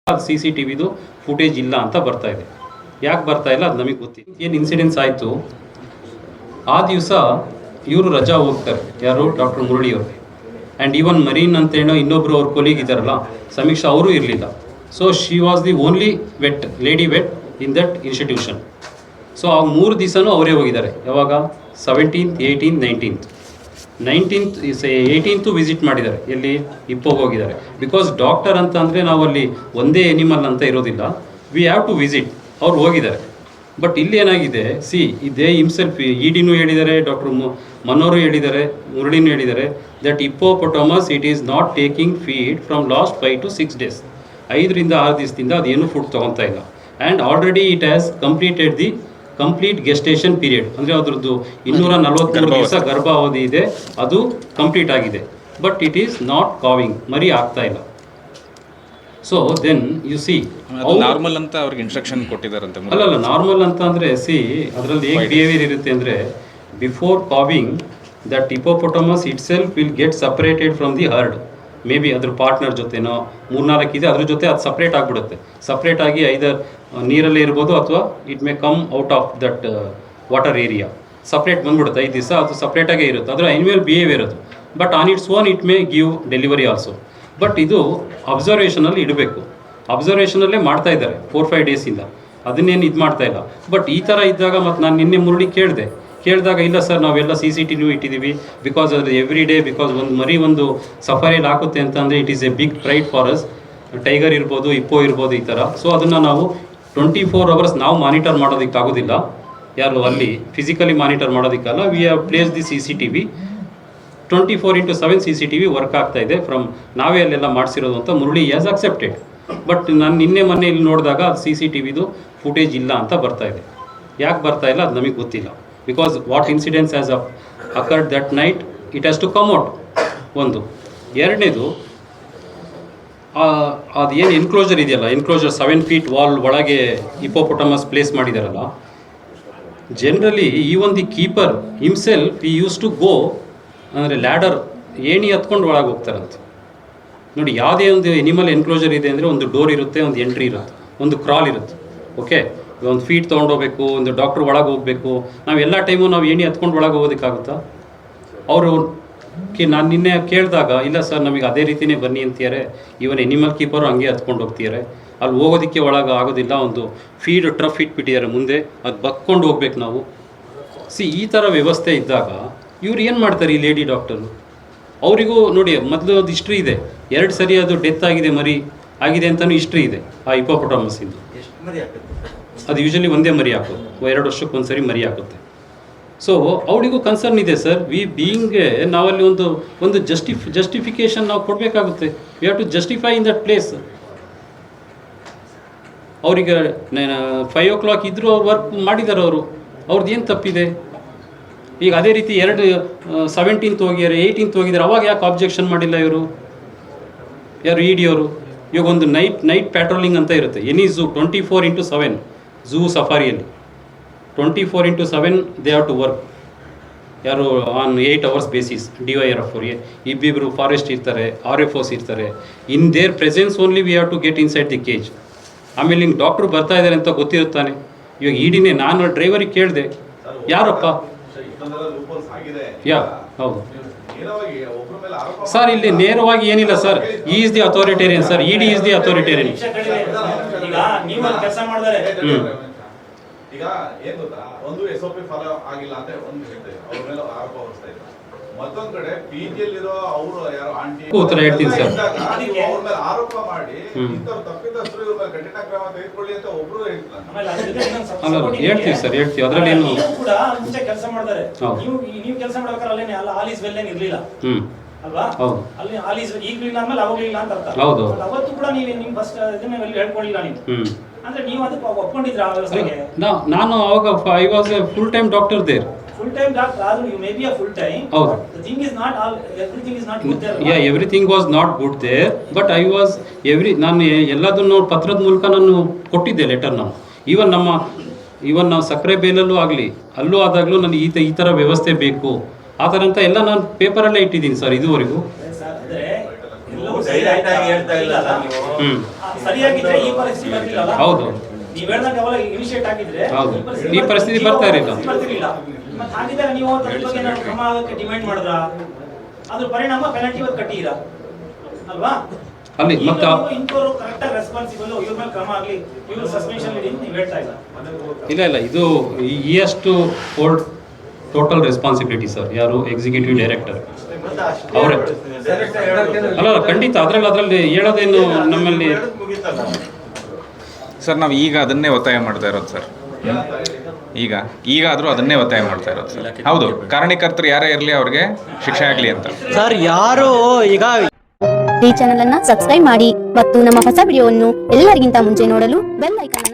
C C T ವಿದು footage ಇಲ್ಲ ಅಂತ ಬರ್ತಾ ಇದೆ. ಯಾಕೆ ಬರ್ತಾ ಇಲ್ಲ ಅದು ನಮಗೆ ಗೊತ್ತಿಲ್ಲ. ಏನು ಇನ್ಸಿಡೆನ್ಸ್ ಆಯಿತು ಆ ದಿವಸ ಇವರು ರಜಾ ಹೋಗ್ತಾರೆ, ಯಾರು ಡಾಕ್ಟರ್ ಮುರಳಿಯವರು. ಆ್ಯಂಡ್ ಈವನ್ ಮರೀನ್ ಅಂತೇನೋ ಇನ್ನೊಬ್ಬರು ಅವ್ರ ಕೊಲೀಗ್ ಇದ್ದಾರಲ್ಲ ಸಮೀಕ್ಷಾ, ಅವರು ಇರಲಿಲ್ಲ. So she was the only lady vet in that institution. So ಆ 3 ದಿವಸನೂ ಅವರೇ ಹೋಗಿದ್ದಾರೆ. ಯಾವಾಗ 17th, 18th, 19th 18th visit ಮಾಡಿದ್ದಾರೆ. ಎಲ್ಲಿ ಇಪ್ಪೋಗೆ ಹೋಗಿದ್ದಾರೆ. ಬಿಕಾಸ್ ಡಾಕ್ಟರ್ ಅಂತ ಅಂದರೆ ನಾವು ಅಲ್ಲಿ ಒಂದೇ ಎನಿಮಲ್ ಅಂತ ಇರೋದಿಲ್ಲ, ವಿ ಹ್ಯಾವ್ ಟು ವಿಸಿಟ್. ಅವ್ರು ಹೋಗಿದ್ದಾರೆ. ಬಟ್ ಇಲ್ಲಿ ಏನಾಗಿದೆ, ಇದೇ ಹಿಮ್ಸೆಲ್ಫ್ ಇಡಿನೂ ಹೇಳಿದ್ದಾರೆ, ಡಾಕ್ಟರ್ ಮನೋರು ಹೇಳಿದ್ದಾರೆ, ಮುರಳಿನೂ ಹೇಳಿದ್ದಾರೆ that hippopotamus it is not taking feed from last 5 to 6 days. 5 ರಿಂದ 6 ದಿವಸದಿಂದ ಅದೇನು ಫುಡ್ ತೊಗೊತಾ ಇಲ್ಲ. And already it has completed the complete gestation period. ಅಂದರೆ ಅದರದ್ದು 243 ದಿವಸ ಗರ್ಭಾವಧಿ ಇದೆ, ಅದು ಕಂಪ್ಲೀಟ್ ಆಗಿದೆ. But it is not calving, ಮರಿ ಆಗ್ತಾ ಇಲ್ಲ. So then you see normal ಅಂತ ಅವ್ರಿಗೆ ಇನ್ಸ್ಟ್ರಕ್ಷನ್ ಕೊಟ್ಟಿದ್ದಾರಂತೆ. ಅಲ್ಲಲ್ಲ, ನಾರ್ಮಲ್ ಅಂತ ಅಂದರೆ ಅದರಲ್ಲಿ ಹೇಗೆ ಬಿಹೇವಿಯರ್ ಇರುತ್ತೆ ಅಂದರೆ, before calving that hippopotamus itself will get separated from the herd. Maybe ಅದ್ರ ಪಾರ್ಟ್ನರ್ ಜೊತೆನೋ 3-4 ಇದೆ, ಅದ್ರ ಜೊತೆ ಅದು ಸಪ್ರೇಟ್ ಆಗಿಬಿಡುತ್ತೆ. ಸಪ್ರೇಟ್ ಆಗಿ ಐದರ್ ನೀರಲ್ಲೇ ಇರ್ಬೋದು ಅಥವಾ it may come out of that water area. Separate ಬಂದ್ಬಿಡುತ್ತೆ 5 ದಿವಸ, ಅದು ಸಪ್ರೇಟಾಗೇ ಇರುತ್ತೆ. ಅದರ ಆ್ಯನ್ಯುವಲ್ ಬಿಹೇವಿಯರ್ ಅದು. But on its own it may give delivery also. But ಇದು ಅಬ್ಸರ್ವೇಷನಲ್ಲಿ ಇಡಬೇಕು. ಅಬ್ಸರ್ವೇಷನಲ್ಲೇ ಮಾಡ್ತಾ ಇದ್ದಾರೆ 4-5 ಡೇಸಿಂದ, ಅದನ್ನೇನು ಇದು ಮಾಡ್ತಾ ಇಲ್ಲ. ಬಟ್ ಈ ಥರ ಇದ್ದಾಗ ಮತ್ತು ನಾನು ನಿನ್ನೆ ಮುರಳಿ ಕೇಳಿದಾಗ ಇಲ್ಲ ಸರ್ ನಾವೆಲ್ಲ CCTV ಇಟ್ಟಿದ್ದೀವಿ, ಬಿಕಾಸ್ ಅದು ಎವ್ರಿ ಡೇ, ಬಿಕಾಸ್ ಒಂದು ಸಫಾರಿಯಲ್ಲಿ ಹಾಕುತ್ತೆ ಅಂತಂದರೆ it is a big pride for us. Tiger ಇರ್ಬೋದು, ಹಿಪ್ಪೋ ಇರ್ಬೋದು, ಈ ಥರ. ಸೊ ಅದನ್ನು ನಾವು 24 hours ನಾವು ಮಾನಿಟರ್ ಮಾಡೋದಕ್ಕಾಗೋದಿಲ್ಲ. ಯಾರು ಅಲ್ಲಿ ಫಿಸಿಕಲಿ ಮಾನಿಟರ್ ಮಾಡೋದಕ್ಕಲ್ಲ. We have placed the CCTV 24/7 CCTV work ಆಗ್ತಾ ಇದೆ. ಫ್ರಮ್ ನಾವೇ ಅಲ್ಲೆಲ್ಲ ಮಾಡಿಸಿರೋದು ಅಂತ ಮುರಳಿ ಹ್ಯಾಸ್ ಅಕ್ಸೆಪ್ಟೆಡ್. ಬಟ್ ನಾನು ನಿನ್ನೆ ಮೊನ್ನೆ ಇಲ್ಲಿ ನೋಡಿದಾಗ ಅದು CCTVದು ಫುಟೇಜ್ ಇಲ್ಲ ಅಂತ ಬರ್ತಾ ಇದೆ. ಯಾಕೆ ಬರ್ತಾ ಇಲ್ಲ ಅದು ನಮಗೆ ಗೊತ್ತಿಲ್ಲ. Because what incidence has occurred that night it has to come out. ಒಂದು. ಎರಡನೇದು, ಅದು ಏನು ಎನ್ಕ್ಲೋಜರ್ ಇದೆಯಲ್ಲ, ಎನ್ಕ್ಲೋಜರ್ 7 feet ವಾಲ್ ಒಳಗೆ ಹಿಪ್ಪೋಪೊಟಮಸ್ ಪ್ಲೇಸ್ ಮಾಡಿದಾರಲ್ಲ, ಜನರಲಿ ಈ ಒಂದು ಕೀಪರ್ ಹಿಮ್ಸೆಲ್ಫ್ ಈ ಯೂಸ್ ಟು ಗೋ ಅಂದರೆ ಲ್ಯಾಡರ್ ಏಣಿ ಹತ್ಕೊಂಡು ಒಳಗೆ ಹೋಗ್ತಾರಂತೆ. ನೋಡಿ, ಯಾವುದೇ ಒಂದು ಎನಿಮಲ್ ಎನ್ಕ್ಲೋಜರ್ ಇದೆ ಅಂದರೆ ಒಂದು ಡೋರ್ ಇರುತ್ತೆ, ಒಂದು ಎಂಟ್ರಿ ಇರುತ್ತೆ, ಒಂದು ಕ್ರಾಲ್ ಇರುತ್ತೆ. ಓಕೆ, ಒಂದು ಫೀಟ್ ತೊಗೊಂಡೋಗ್ಬೇಕು, ಒಂದು ಡಾಕ್ಟ್ರ್ ಒಳಗೆ ಹೋಗಬೇಕು. ನಾವು ಎಲ್ಲ ಟೈಮು ನಾವು ಏಣಿ ಹತ್ಕೊಂಡು ಒಳಗೆ ಹೋಗೋದಕ್ಕಾಗುತ್ತಾ? ಅವರು ನಾನು ನಿನ್ನೆ ಕೇಳಿದಾಗ ಇಲ್ಲ ಸರ್ ನಮಗೆ ಅದೇ ರೀತಿಯೇ ಬನ್ನಿ ಅಂತಿದ್ದಾರೆ. ಈವನ್ ಎನಿಮಲ್ ಕೀಪರು ಹಂಗೆ ಹತ್ಕೊಂಡು ಹೋಗ್ತಿದ್ದಾರೆ. ಅಲ್ಲಿ ಹೋಗೋದಕ್ಕೆ ಒಳಗೆ ಆಗೋದಿಲ್ಲ. ಒಂದು ಫೀಡ್ ಟ್ರಫ್ ಇಟ್ಬಿಟ್ಟಿದ್ದಾರೆ ಮುಂದೆ, ಅದು ಬಕ್ಕೊಂಡು ಹೋಗ್ಬೇಕು ನಾವು. ಈ ಥರ ವ್ಯವಸ್ಥೆ ಇದ್ದಾಗ ಇವ್ರು ಏನು ಮಾಡ್ತಾರೆ ಈ ಲೇಡಿ ಡಾಕ್ಟರು? ಅವರಿಗೂ ನೋಡಿ ಮೊದಲು ಅದು ಹಿಸ್ಟ್ರಿ ಇದೆ. 2 ಸರಿ ಅದು ಡೆತ್ ಆಗಿದೆ, ಮರಿ ಆಗಿದೆ ಅಂತಲೂ ಹಿಸ್ಟ್ರಿ ಇದೆ ಆ ಹಿಪ್ಪೋಪೊಟಮಸ್ಸಿಂದು. ಅದು ಯೂಶಲಿ ಒಂದೇ ಮರಿ ಹಾಕೋದು, 2 ವರ್ಷಕ್ಕೆ ಒಂದು ಸರಿ ಮರಿ ಹಾಕುತ್ತೆ. ಸೊ ಅವಳಿಗೂ ಕನ್ಸರ್ನ್ ಇದೆ ಸರ್. ಬೀಯಿಂಗ್ಗೆ ನಾವಲ್ಲಿ ಒಂದು ಜಸ್ಟಿಫಿಕೇಶನ್ ನಾವು ಕೊಡಬೇಕಾಗುತ್ತೆ. We have to justify in that place. ಅವರಿಗೆ 5 o'clock ಇದ್ದರೂ ಅವ್ರು ವರ್ಕ್ ಮಾಡಿದ್ದಾರೆ. ಅವ್ರದ್ದು ಏನು ತಪ್ಪಿದೆ? ಈಗ ಅದೇ ರೀತಿ 17th ಹೋಗಿದ್ದಾರೆ, 18th ಹೋಗಿದ್ದಾರೆ, ಅವಾಗ ಯಾಕೆ ಆಬ್ಜೆಕ್ಷನ್ ಮಾಡಿಲ್ಲ ಇವರು? ಯಾರು ED ಅವರು? ಇವಾಗ ಒಂದು ನೈಟ್ ಪ್ಯಾಟ್ರೋಲಿಂಗ್ ಅಂತ ಇರುತ್ತೆ ಎನಿ ಝೂ 24/7 ಝೂ ಸಫಾರಿಯಲ್ಲಿ 24/7 ದೇ ಹ್ಯಾವ್ ಟು ವರ್ಕ್. ಯಾರು ಆನ್ 8 hours ಬೇಸಿಸ್. DYRF ಅವ್ರಿಗೆ ಇಬ್ಬಿಬ್ಬರು ಫಾರೆಸ್ಟ್ ಇರ್ತಾರೆ, RFOs ಇರ್ತಾರೆ. In their presence only we have to get inside the cage. ಆಮೇಲೆ ಹಿಂಗೆ ಡಾಕ್ಟ್ರು ಬರ್ತಾ ಇದ್ದಾರೆ ಅಂತ ಗೊತ್ತಿರುತ್ತಾನೆ. ಇವಾಗ EDನೇ ನಾನು ಡ್ರೈವರಿಗೆ ಕೇಳಿದೆ, ಯಾರಪ್ಪ? ಹೌದು ಸರ್, ಇಲ್ಲಿ ನೇರವಾಗಿ ಏನಿಲ್ಲ sir. Is the authoritarian sir, ED is the authoritarian. ಈಗ ಏನ್ ಗೊತ್ತಾ, ಒಂದು SOP ಫಾಲೋ ಆಗಿಲ್ಲ ಅಂತ ಒಂದು ಹೇಳ್ತಾರೆ, ಅವ್ರ ಮೇಲೆ ಆರೋಪ ಹೊರಿಸ್ತಾ ಇದ್ದಾರೆ. ಮತ್ತೊಂದ್ ಕಡೆ PGಯಲ್ಲಿರೋ ಅವರು ಯಾರು ಆಂಟಿ ಉತ್ತರ ಹೇಳ್ತೀನಿ ಸರ್. ಅವ್ರ ಮೇಲೆ ಆರೋಪ ಮಾಡಿ ಇಂಥವ್ರು ತಪ್ಪಿದಷ್ಟು ಇವ್ರ ಮೇಲೆ ಕಠಿಣ ಕ್ರಮ ತೆಗೆದುಕೊಳ್ಳಿ ಅಂತ ಒಬ್ರು ಹೇಳ್ತಾರೆ. ಅಲ್ಲ ಹೇಳ್ತೀವಿ ಸರ್, ಹೇಳ್ತೀವಿ. ಅದರಲ್ಲಿ ಏನು ಕೂಡ ಮುಂಚೆ ಕೆಲಸ ಮಾಡಿದ್ದಾರೆ. ನೀವು ಕೆಲಸ ಮಾಡ್ಬೇಕಾದ್ರೆ ಅಲ್ಲೇನೆ ಆಲ್ ಈಸ್ ವೆಲ್ ಏನ್ ಇರ್ಲಿಲ್ಲ ಅಲ್ವಾ? ಅಲ್ಲಿ ಆಲ್ ಈಸ್ ಈಗಲಿಲ್ಲ ಆದ್ಮೇಲೆ ಅವಾಗಲಿಲ್ಲ ಅಂತ ಅರ್ಥ. ಹೌದು. ಅವತ್ತು ಕೂಡ ನೀವು ನಿಮ್ ಫಸ್ಟ್ ಇದನ್ನ ಹೇಳ್ಕೊಳ್ಳಿಲ್ಲ ನೀವು. ಅಂದ್ರೆ ನೀವು ಅದಕ್ಕೆ ಒಪ್ಕೊಂಡಿದ್ರ ಆ ವ್ಯವಸ್ಥೆಗೆ? ನಾನು ಅವಾಗ I was a full time doctor there. Full time doctor ಆದ್ರೂ you may be a full time. ಹೌದು. The thing is not all, everything is not good there. Yeah, everything was not good there, but I was ನಾನು ಎಲ್ಲದನ್ನು ಪತ್ರದ ಮೂಲಕ ನಾನು ಕೊಟ್ಟಿದ್ದೆ letter. ನಾನು even ನಾವು ಸಕ್ಕರೆ ಬೇಲಲ್ಲೂ ಆಗಲಿ ಅಲ್ಲೂ ಆದಾಗಲೂ ನಾನು ಈ ಥರ ವ್ಯವಸ್ಥೆ ಬೇಕು ಆ ಥರ ಅಂತ ಎಲ್ಲ ನಾನು ಪೇಪರಲ್ಲೇ ಇಟ್ಟಿದ್ದೀನಿ ಸರ್ ಇದುವರೆಗೂ. ಡೈರೆಕ್ಟ್ ಆಗಿ ಹೇಳ್ತಾ ಇಲ್ಲ ನೀವು. ಸರಿಯಾಗಿದ್ರೆ ಈ ಪರಿಸ್ಥಿತಿ ಬರ್ತಿಲ್ಲ. ಹೌದು ನೀವ್ ಹೇಳ್ದಂಗೆ ಅವೆಲ್ಲ ಇನಿಷಿಯೇಟ್ ಆಗಿದ್ರೆ ಹೌದು. ಈ ಪರಿಸ್ಥಿತಿ ಬರ್ತಾ ಇರಲಿಲ್ಲ. ಮತ್ತೆ ಹಾಗಿದ್ದಾಗ ನೀವು ಅದ್ರ ಬಗ್ಗೆ ಏನಾದ್ರು ಕ್ರಮ ಆಗೋಕ್ಕೆ ಡಿಮ್ಯಾಂಡ್ ಮಾಡಿದ್ರ ಅದ್ರ ಪರಿಣಾಮ ಪೆನಾಲ್ಟಿ ಇವತ್ತು ಕಟ್ಟಿದ್ದೀರಾ ಅಲ್ವಾ? ಅಲ್ಲಿ ಮತ್ತೆ ಇಂಥವ್ರು ಕರೆಕ್ಟ್ ಆಗಿ ರೆಸ್ಪಾನ್ಸಿಬಲ್ ಇವ್ರ ಮೇಲೆ ಕ್ರಮ ಆಗಲಿ, ಇವ್ರು ಸಸ್ಪೆನ್ಷನ್ ಇದೆ ನೀವು ಹೇಳ್ತಾ ಇಲ್ಲ. ಇಲ್ಲ ಇದು ಈ ಅಷ್ಟು ಫೋಲ್ಡ್ ಟೋಟಲ್ ರೆಸ್ಪಾನ್ಸಿಬಿಲಿಟಿ ಸರ್. ಯಾರು ಎಕ್ಸಿಕ್ಯೂಟಿವ್ ಡೈರೆಕ್ಟರ್ ಅವರೇ ಅಲ್ಲ ಖಂಡಿತ. ಅದರಲ್ಲಿ ಹೇಳೋದೇನು ನಮ್ಮಲ್ಲಿ ಸರ್ ನಾವು ಈಗ ಅದನ್ನೇ ಒತ್ತಾಯ ಮಾಡ್ತಾ ಇರೋದು ಸರ್. ಈಗ ಆದರೂ ಅದನ್ನೇ ಒತ್ತಾಯ ಮಾಡ್ತಾ ಇರೋದು ಸರ್. ಹೌದು, ಕಾರಣೀಕರ್ತರು ಯಾರೇ ಇರಲಿ ಅವ್ರಿಗೆ ಶಿಕ್ಷೆ ಆಗಲಿ ಅಂತ. ಸರ್ ಯಾರು ಈಗ ಈ ಚಾನೆಲ್ ಅನ್ನ ಸಬ್ಸ್ಕ್ರೈಬ್ ಮಾಡಿ ಮತ್ತು ನಮ್ಮ ಹೊಸ ವಿಡಿಯೋವನ್ನು ಎಲ್ಲರಿಗಿಂತ ಮುಂಚೆ ನೋಡಲು ಬೆಲ್ ಐಕಾನ್